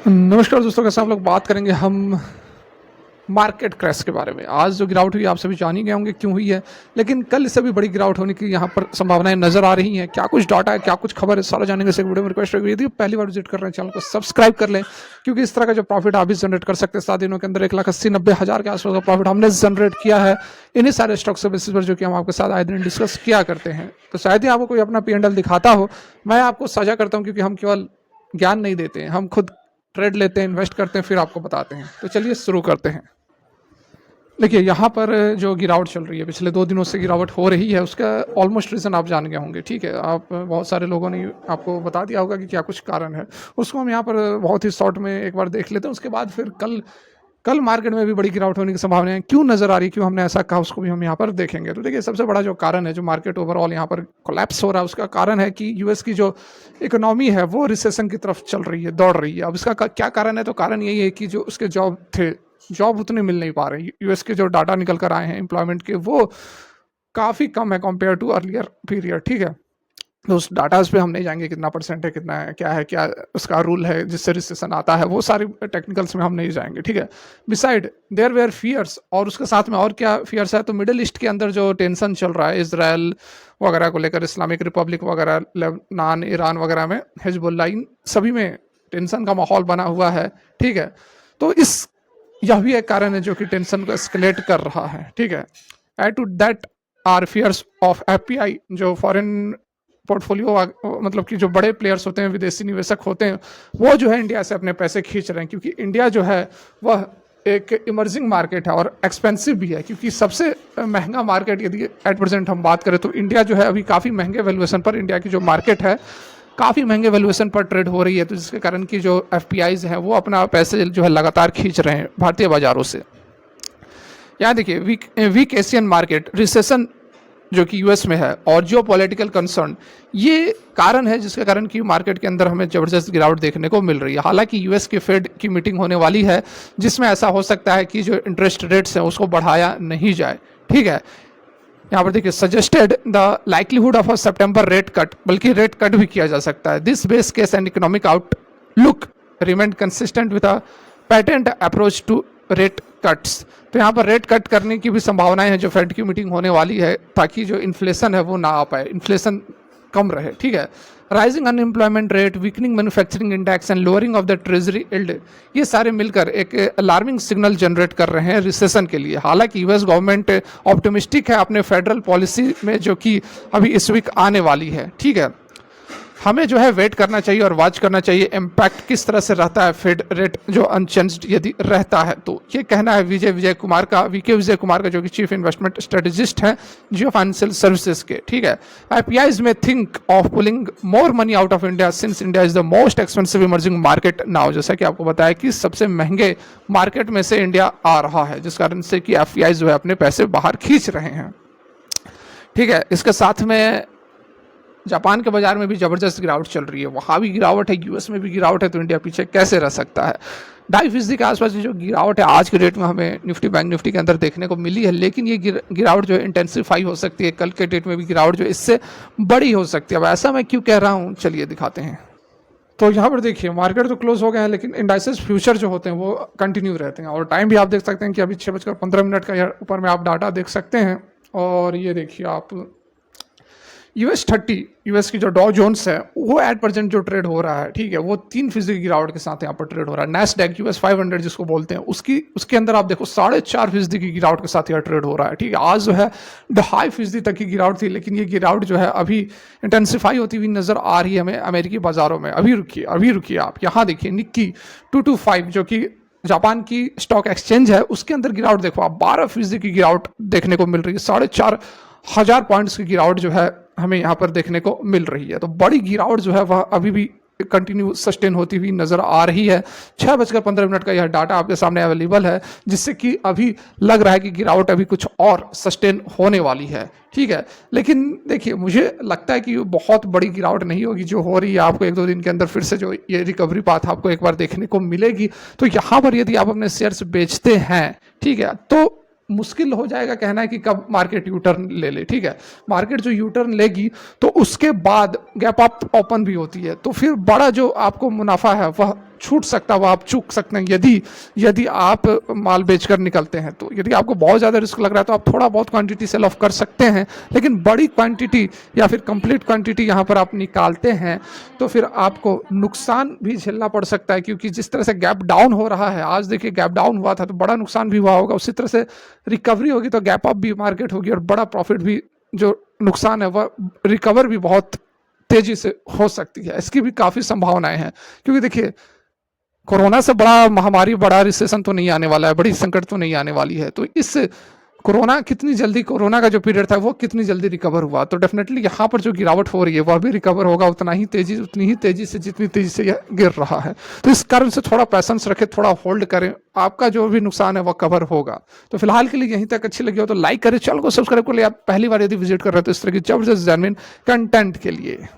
नमस्कार दोस्तों, कैसे आप लोग बात करेंगे हम मार्केट क्रैश के बारे में। आज जो गिरावट हुई आप सभी जान ही गए होंगे क्यों हुई है, लेकिन कल इससे भी बड़ी गिरावट होने की यहाँ पर संभावनाएं नजर आ रही हैं। क्या कुछ डाटा है, क्या कुछ खबर है, सारा जानेंगे इस वीडियो में। रिक्वेस्ट है यदि पहली बार विजिट कर रहे हैं चैनल को सब्सक्राइब कर लें, क्योंकि इस तरह का जो प्रॉफिट आप भी जनरेट कर सकते हैं 7 दिनों के अंदर 1,80,90,000 के आसपास का प्रॉफिट हमने जनरेट किया है इन्हीं सारे स्टॉक्स के बेसिस पर, जो कि हम आपके साथ आए दिन डिस्कस किया करते हैं। तो शायद ही आपको कोई अपना P&L दिखाता हो, मैं आपको साझा करता हूँ, क्योंकि हम केवल ज्ञान नहीं देते हैं, हम खुद ट्रेड लेते हैं, इन्वेस्ट करते हैं, फिर आपको बताते हैं। तो चलिए शुरू करते हैं। देखिए, यहाँ पर जो गिरावट चल रही है, पिछले 2 दिनों से गिरावट हो रही है, उसका ऑलमोस्ट रीज़न आप जान गए होंगे। ठीक है, आप बहुत सारे लोगों ने आपको बता दिया होगा कि क्या कुछ कारण है। उसको हम यहाँ पर बहुत ही शॉर्ट में एक बार देख लेते हैं, उसके बाद फिर कल कल मार्केट में भी बड़ी गिरावट होने की संभावनाएं क्यों नजर आ रही है, क्यों हमने ऐसा कहा, उसको भी हम यहाँ पर देखेंगे। तो देखिए, सबसे बड़ा जो कारण है, जो मार्केट ओवरऑल यहाँ पर कोलैप्स हो रहा है, उसका कारण है कि यूएस की जो इकोनॉमी है वो रिसेशन की तरफ चल रही है, दौड़ रही है। अब इसका क्या कारण है? तो कारण यही है कि जो उसके जॉब थे, जॉब उतने मिल नहीं पा रही। यूएस के जो डाटा निकल कर आए हैं एम्प्लॉयमेंट के, वो काफ़ी कम है कंपेयर टू अर्लियर पीरियड। ठीक है, तो उस डाटाज पे हम नहीं जाएंगे, कितना परसेंट है, कितना है, क्या उसका रूल है जिससे रिसेशन आता है, वो सारी टेक्निकल्स में हम नहीं जाएंगे। ठीक है, बिसाइड देयर वेयर फियर्स, और उसके साथ में और क्या फियर्स है, तो मिडिल ईस्ट के अंदर जो टेंशन चल रहा है इसराइल वगैरह को लेकर, इस्लामिक रिपब्लिक वगैरह, लेबनान, ईरान वगैरह में, हिजबुल्लाह, इन सभी में टेंशन का माहौल बना हुआ है। ठीक है, तो यह भी एक कारण है जो कि टेंशन को एस्केलेट कर रहा है। ठीक है, add to that are fears of FPI, जो फॉरेन पोर्टफोलियो, मतलब कि जो बड़े प्लेयर्स होते हैं, विदेशी निवेशक होते हैं, वो जो है इंडिया से अपने पैसे खींच रहे हैं, क्योंकि इंडिया जो है वह एक इमर्जिंग मार्केट है और एक्सपेंसिव भी है। क्योंकि सबसे महंगा मार्केट यदि एट प्रेजेंट हम बात करें तो इंडिया जो है अभी काफ़ी महंगे वैल्यूएशन पर, इंडिया की जो मार्केट है काफ़ी महंगे वैल्यूएशन पर ट्रेड हो रही है। तो जिसके कारण की जो एफपीआईज हैं वो अपना पैसे जो है लगातार खींच रहे हैं भारतीय बाजारों से। यहाँ देखिए, वीक एशियन मार्केट, रिसेशन जो कि यूएस में है, और जियो पॉलिटिकल कंसर्न, ये कारण है जिसके कारण कि मार्केट के अंदर हमें ज़बरदस्त गिरावट देखने को मिल रही है। हालांकि यूएस की फेड की मीटिंग होने वाली है, जिसमें ऐसा हो सकता है कि जो इंटरेस्ट रेट्स हैं उसको बढ़ाया नहीं जाए। ठीक है, यहाँ पर देखिए, suggested the likelihood of a September rate cut, बल्कि रेट कट भी किया जा सकता है। This base case and economic outlook remain consistent with a pattern approach to rate cuts. तो यहाँ पर रेट कट करने की भी संभावनाएं हैं, जो फेड की मीटिंग होने वाली है, ताकि जो इन्फ्लेशन है वो ना आ पाए, इन्फ्लेशन कम रहे। ठीक है, rising unemployment rate, weakening manufacturing index and lowering of the treasury yield, ये सारे मिलकर एक अलार्मिंग सिग्नल जनरेट कर रहे हैं रिसेशन के लिए। हालांकि यूएस गवर्नमेंट ऑप्टिमिस्टिक है अपने फेडरल पॉलिसी में, जो कि अभी इस वीक आने वाली है। ठीक है, हमें जो है वेट करना चाहिए और वॉच करना चाहिए इम्पैक्ट किस तरह से रहता है फेड रेट जो अनचेंज्ड यदि रहता है। तो ये कहना है वीके विजय कुमार का, जो कि चीफ इन्वेस्टमेंट स्ट्रेटेजिस्ट हैं जियो फाइनेंशियल सर्विसेज के। ठीक है, आईपीआईज में think of pulling more money out of India since India is the most expensive emerging market now. जैसा कि आपको बताया कि सबसे महंगे मार्केट में से इंडिया आ रहा है, जिस कारण से कि एफपीआईज जो है अपने पैसे बाहर खींच रहे हैं। ठीक है, इसके साथ में जापान के बाजार में भी जबरदस्त गिरावट चल रही है, वहाँ भी गिरावट है, यूएस में भी गिरावट है, तो इंडिया पीछे कैसे रह सकता है। 2.5% के आसपास की जो गिरावट है आज के डेट में हमें निफ्टी बैंक निफ्टी के अंदर देखने को मिली है, लेकिन ये गिरावट जो है इंटेंसिफाई हो सकती है, कल के डेट में भी गिरावट जो इससे बड़ी हो सकती है। अब ऐसा मैं क्यों कह रहा हूँ, चलिए दिखाते हैं। तो यहाँ पर देखिए, मार्केट तो क्लोज हो गए हैं, लेकिन इंडाइसेस फ्यूचर जो होते हैं वो कंटिन्यू रहते हैं, और टाइम भी आप देख सकते हैं कि अभी 6:15 का ऊपर में आप डाटा देख सकते हैं। और ये देखिए आप, US30, यूएस की जो डॉ जोन्स है वो एट प्रेजेंट जो ट्रेड हो रहा है, ठीक है, वो 3% की गिरावट के साथ यहाँ पर ट्रेड हो रहा है। नैस्डैक US 500 जिसको बोलते हैं, उसके अंदर आप देखो 4.5% की गिरावट के साथ यहाँ ट्रेड हो रहा है। ठीक है, आज जो है 2.5% तक की गिरावट थी, लेकिन ये गिरावट जो है अभी इंटेंसिफाई होती हुई नजर आ रही है हमें अमेरिकी बाजारों में। अभी रुकिए आप यहाँ देखिए, निक्की 225 जो कि जापान की स्टॉक एक्सचेंज है, उसके अंदर गिरावट देखो आप, 12% की गिरावट देखने को मिल रही है। 4,500 पॉइंट्स की गिरावट जो है हमें यहाँ पर देखने को मिल रही है। तो बड़ी गिरावट जो है वह अभी भी कंटिन्यू सस्टेन होती हुई नजर आ रही है। 6:15 का यह डाटा आपके सामने अवेलेबल है, जिससे कि अभी लग रहा है कि गिरावट अभी कुछ और सस्टेन होने वाली है। ठीक है, लेकिन देखिए, मुझे लगता है कि बहुत बड़ी गिरावट नहीं होगी जो हो रही है। आपको 1-2 दिन के अंदर फिर से जो ये रिकवरी पाथ आपको एक बार देखने को मिलेगी। तो यहाँ पर यदि आप अपने शेयर्स बेचते हैं, ठीक है, तो मुश्किल हो जाएगा कहना है कि कब मार्केट यू टर्न ले ले। ठीक है, मार्केट जो यू टर्न लेगी तो उसके बाद गैप अप ओपन भी होती है, तो फिर बड़ा जो आपको मुनाफा है वह छूट सकता है वो आप चूक सकते हैं यदि यदि आप माल बेचकर निकलते हैं। तो यदि आपको बहुत ज़्यादा रिस्क लग रहा है तो आप थोड़ा बहुत क्वांटिटी सेल ऑफ कर सकते हैं, लेकिन बड़ी क्वांटिटी या फिर कंप्लीट क्वांटिटी यहाँ पर आप निकालते हैं तो फिर आपको नुकसान भी झेलना पड़ सकता है, क्योंकि जिस तरह से गैप डाउन हो रहा है, आज देखिए गैप डाउन हुआ था तो बड़ा नुकसान भी हुआ होगा, उसी तरह से रिकवरी होगी तो गैप अप भी मार्केट होगी और बड़ा प्रॉफिट भी, जो नुकसान है वह रिकवर भी बहुत तेजी से हो सकती है। इसकी भी काफ़ी संभावनाएं हैं, क्योंकि देखिए कोरोना से बड़ा महामारी, बड़ा रिसेशन तो नहीं आने वाला है, बड़ी संकट तो नहीं आने वाली है। तो इस कोरोना कितनी जल्दी, कोरोना का जो पीरियड था वो कितनी जल्दी रिकवर हुआ, तो डेफिनेटली यहाँ पर जो गिरावट हो रही है वह भी रिकवर होगा उतनी ही तेजी से जितनी तेजी से यह गिर रहा है। तो इस कारण से थोड़ा पैसेंस रखें, थोड़ा होल्ड करें, आपका जो भी नुकसान है वह कवर होगा। तो फिलहाल के लिए यहीं तक। अच्छी लगी हो तो लाइक करें, चैनल को सब्सक्राइब कर ले, आप पहली बार यदि विजिट कर रहे हो तो इस तरह की जबरदस्त जेन्युइन कंटेंट के लिए।